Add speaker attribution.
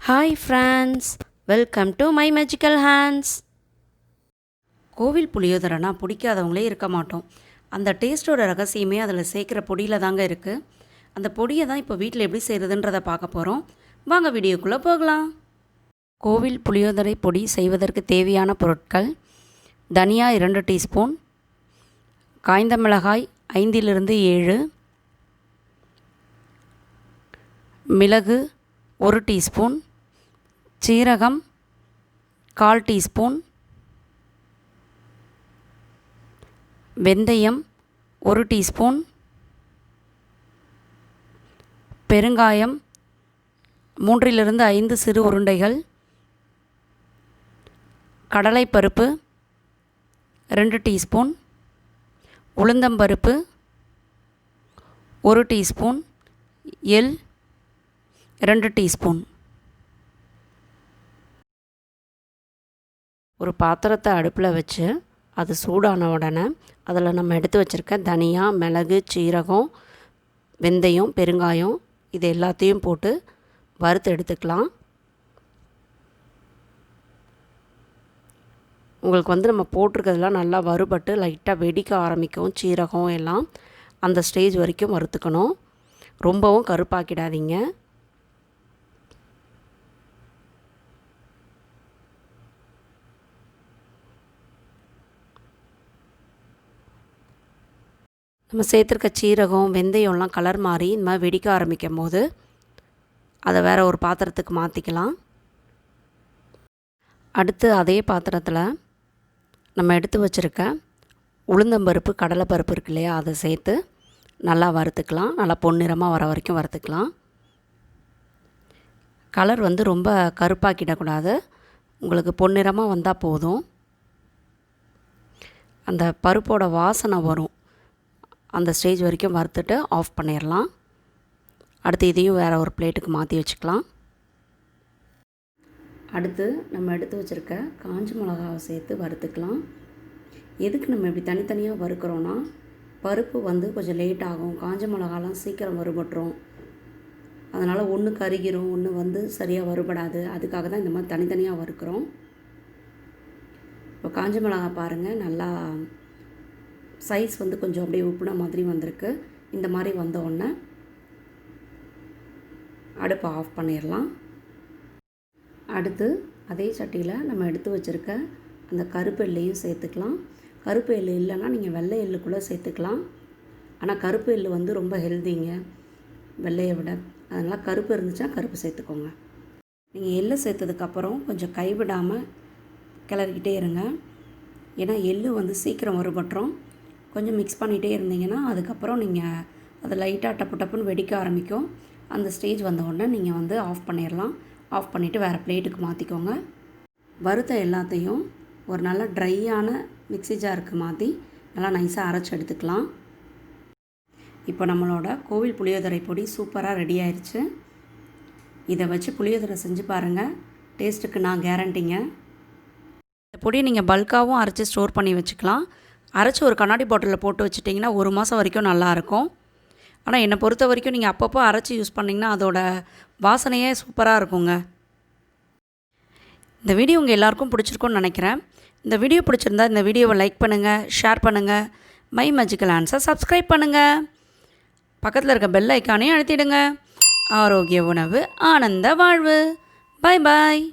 Speaker 1: Hi friends, welcome to my magical hands. கோவில் புளியோதரைனா பிடிக்காதவங்களே இருக்க மாட்டோம். அந்த டேஸ்ட்டோட ரகசியமே அதில் சேர்க்குற பொடியில் தாங்க இருக்குது. அந்த பொடியை தான் இப்போ வீட்டில் எப்படி செய்கிறதுன்றதை பார்க்க போகிறோம். வாங்க வீடியோக்குள்ளே போகலாம். கோவில் புளியோதரை பொடி செய்வதற்கு தேவையான பொருட்கள்: தனியா 2 டீஸ்பூன், காய்ந்த மிளகாய் 5-7, மிளகு 1 டீஸ்பூன், சீரகம் 1/4 டீஸ்பூன், வெந்தயம் 1 டீஸ்பூன், பெருங்காயம் 3-5 சிறு உருண்டைகள், கடலைப்பருப்பு 2 டீஸ்பூன், உளுந்தம்பருப்பு 1 டீஸ்பூன், எள் 2 டீஸ்பூன். ஒரு பாத்திரத்தை அடுப்பில் வச்சு அது சூடான உடனே அதில் நம்ம எடுத்து வச்சுருக்க தனியா, மிளகு, சீரகம், வெந்தயம், பெருங்காயம் இது எல்லாத்தையும் போட்டு வறுத்து எடுத்துக்கலாம். உங்களுக்கு நம்ம போட்டிருக்கிறதுலாம் நல்லா வறுபட்டு லைட்டாக வெடிக்க ஆரம்பிக்கும். சீரகம் எல்லாம் அந்த ஸ்டேஜ் வரைக்கும் வறுத்துக்கணும். ரொம்பவும் கருப்பாக்கிடாதீங்க. நம்ம சேர்த்துருக்க சீரகம், வெந்தயம்லாம் கலர் மாறி இந்த மாதிரி வெடிக்க ஆரம்பிக்கும் போது அதை வேறு ஒரு பாத்திரத்துக்கு மாற்றிக்கலாம். அடுத்து அதே பாத்திரத்தில் நம்ம எடுத்து வச்சுருக்க உளுந்தம்பருப்பு, கடலைப்பருப்பு இருக்கு இல்லையா, அதை சேர்த்து நல்லா வறுத்துக்கலாம். நல்லா பொன்னிறமாக வர வரைக்கும் வறுத்துக்கலாம். கலர் ரொம்ப கருப்பாக்கிடக்கூடாது. உங்களுக்கு பொன்னிறமாக வந்தால் போதும். அந்த பருப்போட வாசனை வரும். அந்த ஸ்டேஜ் வரைக்கும் வறுத்துட்டு ஆஃப் பண்ணிடலாம். அடுத்து இதையும் வேறு ஒரு பிளேட்டுக்கு மாற்றி வச்சுக்கலாம். அடுத்து நம்ம எடுத்து வச்சுருக்க காஞ்ச மிளகாவை சேர்த்து வறுத்துக்கலாம். எதுக்கு நம்ம இப்படி தனித்தனியாக வறுக்கிறோன்னா, பருப்பு கொஞ்சம் லேட் ஆகும். காஞ்ச மிளகாலாம் சீக்கிரம் வறுபட்டுரும். அதனால் ஒன்று கருகிரும், ஒன்று சரியாக வறுபடாது. அதுக்காக தான் இந்த மாதிரி தனித்தனியாக வறுக்கிறோம். இப்போ காஞ்ச மிளகா பாருங்கள், நல்லா சைஸ் கொஞ்சம் அப்படியே உப்புன மாதிரி வந்திருக்கு. இந்த மாதிரி வந்த உடனே அடுப்பை ஆஃப் பண்ணிடலாம். அடுத்து அதே சட்டியில் நம்ம எடுத்து வச்சுருக்க அந்த கருப்பு எள்ளையும் சேர்த்துக்கலாம். கருப்பு எள் இல்லைன்னா நீங்கள் வெள்ளை எள்ளுக்குள்ளே சேர்த்துக்கலாம். ஆனால் கருப்பு எள் ரொம்ப ஹெல்திங்க வெள்ளையை விட. அதனால் கருப்பு இருந்துச்சுன்னா கருப்பு சேர்த்துக்கோங்க. நீங்கள் எள்ளு சேர்த்ததுக்கப்புறம் கொஞ்சம் கைவிடாமல் கிளறிக்கிட்டே இருங்க. ஏன்னா எள்ளு சீக்கிரம் வறுபட்டுரும். கொஞ்சம் மிக்ஸ் பண்ணிகிட்டே இருந்தீங்கன்னா அதுக்கப்புறம் நீங்கள் அது லைட்டாக டப்பு டப்புன்னு வெடிக்க ஆரம்பிக்கும். அந்த ஸ்டேஜ் வந்த உடனே நீங்கள் ஆஃப் பண்ணிடலாம். ஆஃப் பண்ணிவிட்டு வேறு பிளேட்டுக்கு மாற்றிக்கோங்க. வறுத்த எல்லாத்தையும் ஒரு நல்ல ட்ரையான மிக்ஸி ஜாருக்கு மாற்றி நல்லா நைஸாக அரைச்சி எடுத்துக்கலாம். இப்போ நம்மளோட கோவில் புளியோதரை பொடி சூப்பராக ரெடி ஆயிடுச்சு. இதை வச்சு புளியோதரை செஞ்சு பாருங்கள். டேஸ்ட்டுக்கு நான் கேரண்டிங்க. இந்த பொடியை நீங்கள் பல்காகவும் அரைச்சி ஸ்டோர் பண்ணி வச்சுக்கலாம். அரைச்சி ஒரு கண்ணாடி பாட்டிலில் போட்டு வச்சுட்டிங்கன்னா 1 மாதம் வரைக்கும் நல்லாயிருக்கும். ஆனால் என்னை பொறுத்த வரைக்கும் நீங்கள் அப்பப்போ அரைச்சி யூஸ் பண்ணிங்கன்னா அதோட வாசனையே சூப்பராக இருக்குங்க. இந்த வீடியோ உங்கள் எல்லாருக்கும் பிடிச்சிருக்கும்னு நினைக்கிறேன். இந்த வீடியோ பிடிச்சிருந்தா இந்த வீடியோவை லைக் பண்ணுங்கள், ஷேர் பண்ணுங்கள், மை மேஜிக்கல் ஹேண்ட்ஸை சப்ஸ்கிரைப் பண்ணுங்கள். பக்கத்தில் இருக்க பெல் ஐக்கானையும் அழுத்திடுங்க. ஆரோக்கிய உணவு, ஆனந்த வாழ்வு. பாய் பாய்.